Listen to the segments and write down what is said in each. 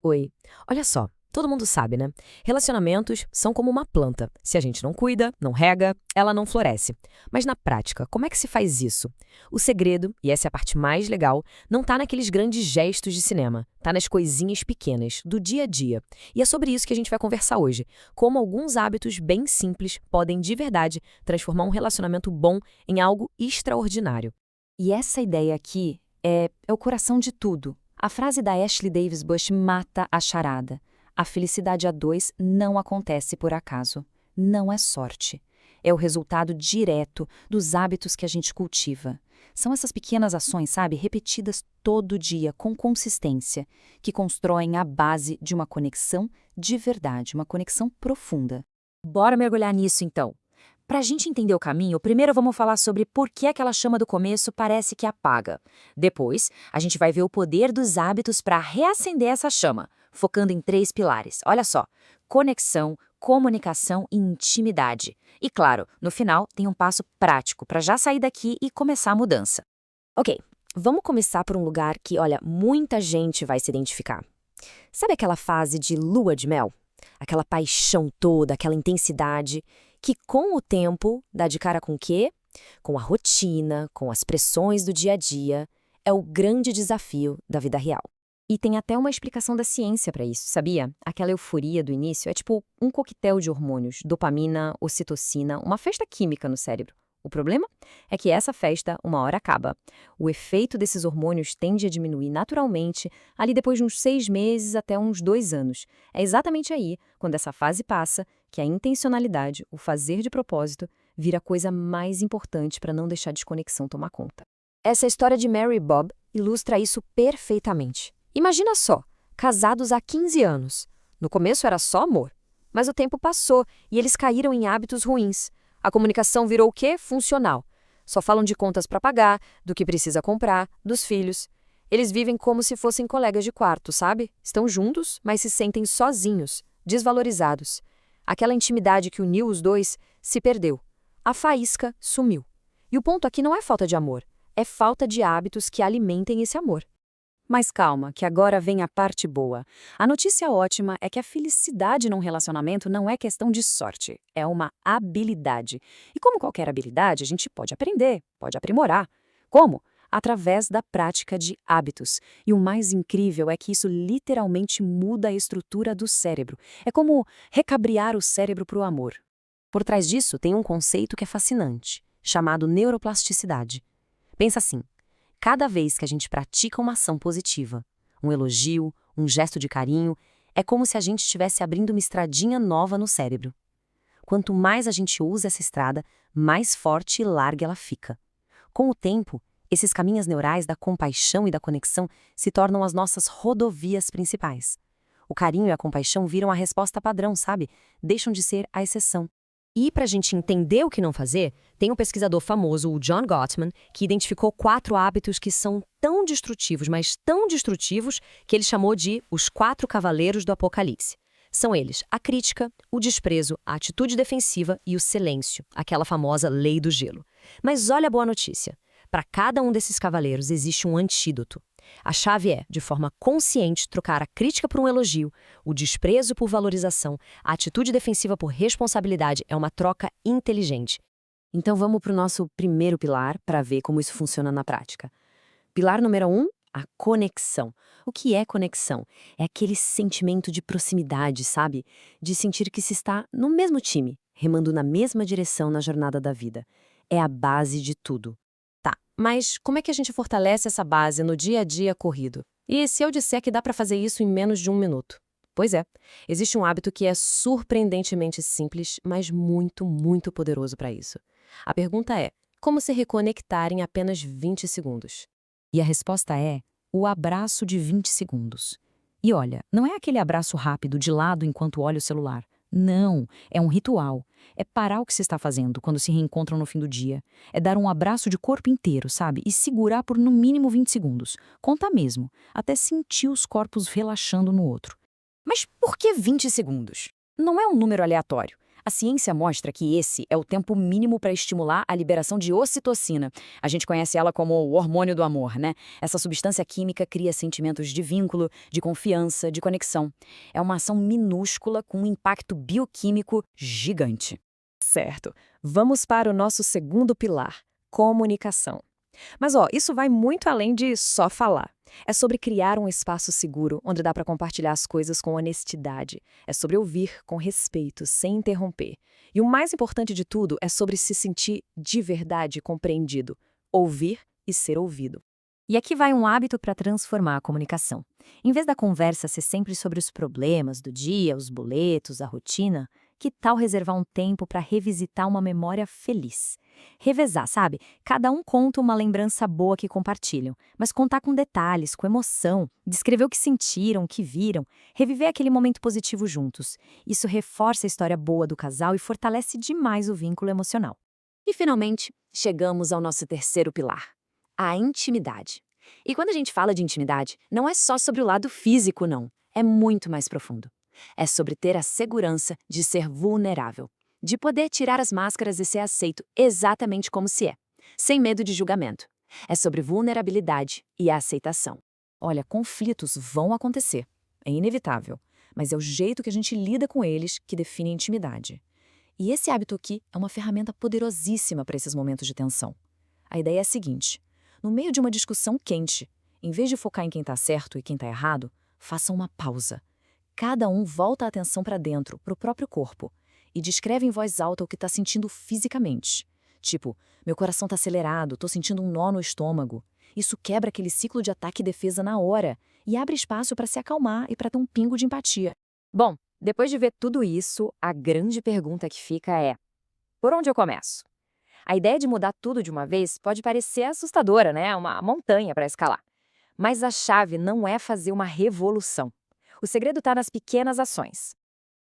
Oi. Olha só, todo mundo sabe, né? Relacionamentos são como uma planta. Se a gente não cuida, não rega, ela não floresce. Mas na prática, como é que se faz isso? O segredo, e essa é a parte mais legal, não tá naqueles grandes gestos de cinema, tá nas coisinhas pequenas, do dia a dia. E é sobre isso que a gente vai conversar hoje. Como alguns hábitos bem simples podem, de verdade, transformar um relacionamento bom em algo extraordinário. E essa ideia aqui é o coração de tudo. A frase da Ashley Davis Bush mata a charada. A felicidade a dois não acontece por acaso. Não é sorte. É o resultado direto dos hábitos que a gente cultiva. São essas pequenas ações, sabe, repetidas todo dia, com consistência, que constroem a base de uma conexão de verdade, uma conexão profunda. Bora mergulhar nisso então. Para a gente entender o caminho, primeiro vamos falar sobre por que aquela chama do começo parece que apaga. Depois, a gente vai ver o poder dos hábitos para reacender essa chama, focando em 3 pilares. Olha só: conexão, comunicação e intimidade. E claro, no final tem um passo prático para já sair daqui e começar a mudança. Ok, vamos começar por um lugar que, olha, muita gente vai se identificar. Sabe aquela fase de lua de mel? Aquela paixão toda, aquela intensidade, que com o tempo dá de cara com o quê? Com a rotina, com as pressões do dia a dia. É o grande desafio da vida real. E tem até uma explicação da ciência para isso, sabia? Aquela euforia do início é tipo um coquetel de hormônios, dopamina, ocitocina, uma festa química no cérebro. O problema é que essa festa, uma hora acaba. O efeito desses hormônios tende a diminuir naturalmente, ali depois de uns 6 meses até uns 2 anos. É exatamente aí, quando essa fase passa, que a intencionalidade, o fazer de propósito, vira a coisa mais importante para não deixar a desconexão tomar conta. Essa história de Mary e Bob ilustra isso perfeitamente. Imagina só, casados há 15 anos. No começo era só amor, mas o tempo passou e eles caíram em hábitos ruins. A comunicação virou o quê? Funcional. Só falam de contas para pagar, do que precisa comprar, dos filhos. Eles vivem como se fossem colegas de quarto, sabe? Estão juntos, mas se sentem sozinhos, desvalorizados. Aquela intimidade que uniu os dois se perdeu. A faísca sumiu. E o ponto aqui não é falta de amor, é falta de hábitos que alimentem esse amor. Mas calma, que agora vem a parte boa. A notícia ótima é que a felicidade num relacionamento não é questão de sorte, é uma habilidade. E como qualquer habilidade, a gente pode aprender, pode aprimorar. Como? Através da prática de hábitos. E o mais incrível é que isso literalmente muda a estrutura do cérebro. É como recabriar o cérebro para o amor. Por trás disso tem um conceito que é fascinante, chamado neuroplasticidade. Pensa assim: cada vez que a gente pratica uma ação positiva, um elogio, um gesto de carinho, é como se a gente estivesse abrindo uma estradinha nova no cérebro. Quanto mais a gente usa essa estrada, mais forte e larga ela fica. Com o tempo, esses caminhos neurais da compaixão e da conexão se tornam as nossas rodovias principais. O carinho e a compaixão viram a resposta padrão, sabe? Deixam de ser a exceção. E para a gente entender o que não fazer, tem um pesquisador famoso, o John Gottman, que identificou 4 hábitos que são tão destrutivos, mas tão destrutivos, que ele chamou de os 4 cavaleiros do apocalipse. São eles a crítica, o desprezo, a atitude defensiva e o silêncio, aquela famosa lei do gelo. Mas olha a boa notícia. Para cada um desses cavaleiros existe um antídoto. A chave é, de forma consciente, trocar a crítica por um elogio, o desprezo por valorização, a atitude defensiva por responsabilidade. É uma troca inteligente. Então vamos para o nosso primeiro pilar para ver como isso funciona na prática. Pilar número 1, a conexão. O que é conexão? É aquele sentimento de proximidade, sabe? De sentir que se está no mesmo time, remando na mesma direção na jornada da vida. É a base de tudo. Tá, mas como é que a gente fortalece essa base no dia a dia corrido? E se eu disser que dá para fazer isso em menos de 1 minuto? Pois é, existe um hábito que é surpreendentemente simples, mas muito, muito poderoso para isso. A pergunta é: como se reconectar em apenas 20 segundos? E a resposta é o abraço de 20 segundos. E olha, não é aquele abraço rápido de lado enquanto olha o celular. Não, é um ritual. É parar o que se está fazendo quando se reencontram no fim do dia. É dar um abraço de corpo inteiro, sabe? E segurar por no mínimo 20 segundos. Conta mesmo, até sentir os corpos relaxando no outro. Mas por que 20 segundos? Não é um número aleatório. A ciência mostra que esse é o tempo mínimo para estimular a liberação de ocitocina. A gente conhece ela como o hormônio do amor, né? Essa substância química cria sentimentos de vínculo, de confiança, de conexão. É uma ação minúscula com um impacto bioquímico gigante. Certo. Vamos para o nosso segundo pilar, comunicação. Mas, isso vai muito além de só falar. É sobre criar um espaço seguro, onde dá para compartilhar as coisas com honestidade. É sobre ouvir com respeito, sem interromper. E o mais importante de tudo é sobre se sentir de verdade compreendido. Ouvir e ser ouvido. E aqui vai um hábito para transformar a comunicação. Em vez da conversa ser sempre sobre os problemas do dia, os boletos, a rotina, que tal reservar um tempo para revisitar uma memória feliz? Revezar, sabe? Cada um conta uma lembrança boa que compartilham, mas contar com detalhes, com emoção, descrever o que sentiram, o que viram, reviver aquele momento positivo juntos. Isso reforça a história boa do casal e fortalece demais o vínculo emocional. E, finalmente, chegamos ao nosso terceiro pilar, a intimidade. E quando a gente fala de intimidade, não é só sobre o lado físico, não. É muito mais profundo. É sobre ter a segurança de ser vulnerável, de poder tirar as máscaras e ser aceito exatamente como se é, sem medo de julgamento. É sobre vulnerabilidade e a aceitação. Olha, conflitos vão acontecer, é inevitável, mas é o jeito que a gente lida com eles que define a intimidade. E esse hábito aqui é uma ferramenta poderosíssima para esses momentos de tensão. A ideia é a seguinte: no meio de uma discussão quente, em vez de focar em quem está certo e quem está errado, faça uma pausa. Cada um volta a atenção para dentro, para o próprio corpo, e descreve em voz alta o que está sentindo fisicamente. Tipo, meu coração está acelerado, estou sentindo um nó no estômago. Isso quebra aquele ciclo de ataque e defesa na hora e abre espaço para se acalmar e para ter um pingo de empatia. Bom, depois de ver tudo isso, a grande pergunta que fica é: por onde eu começo? A ideia de mudar tudo de uma vez pode parecer assustadora, né? Uma montanha para escalar. Mas a chave não é fazer uma revolução. O segredo está nas pequenas ações.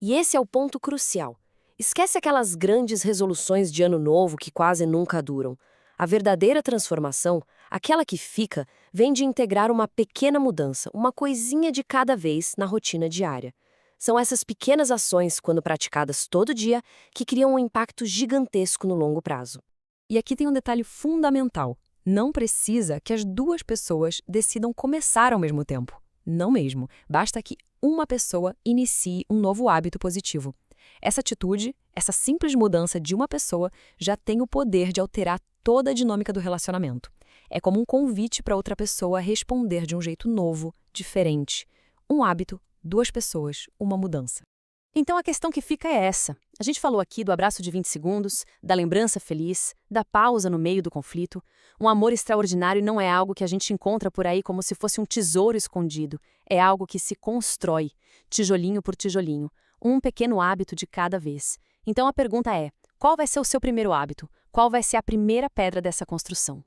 E esse é o ponto crucial. Esquece aquelas grandes resoluções de ano novo que quase nunca duram. A verdadeira transformação, aquela que fica, vem de integrar uma pequena mudança, uma coisinha de cada vez na rotina diária. São essas pequenas ações, quando praticadas todo dia, que criam um impacto gigantesco no longo prazo. E aqui tem um detalhe fundamental. Não precisa que as duas pessoas decidam começar ao mesmo tempo. Não mesmo. Basta que uma pessoa inicie um novo hábito positivo. Essa atitude, essa simples mudança de uma pessoa, já tem o poder de alterar toda a dinâmica do relacionamento. É como um convite para outra pessoa responder de um jeito novo, diferente. Um hábito, duas pessoas, uma mudança. Então a questão que fica é essa. A gente falou aqui do abraço de 20 segundos, da lembrança feliz, da pausa no meio do conflito. Um amor extraordinário não é algo que a gente encontra por aí como se fosse um tesouro escondido. É algo que se constrói, tijolinho por tijolinho, um pequeno hábito de cada vez. Então a pergunta é: qual vai ser o seu primeiro hábito? Qual vai ser a primeira pedra dessa construção?